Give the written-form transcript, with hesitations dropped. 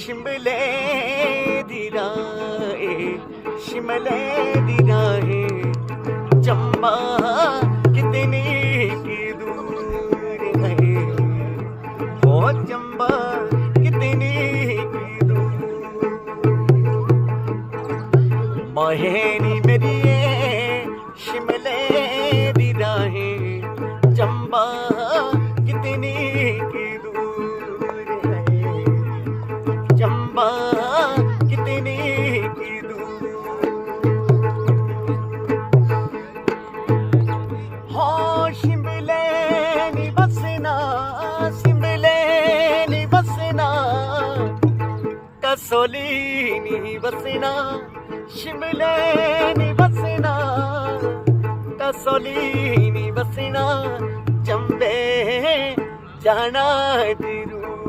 शिमले दी राहे शिमले दी राहे चंबा कितनी की दूर है ओ चंबा कितनी की दूर माहेनी मेरी शिमले दी राहे चंबा कितनी की दूर है चंबा कितनी की दूर हो शिमले नी बसना शिमले नी बसना कसोली नी बसना शिमले नी बसना कसोली नी बसना चंबे जाना दिल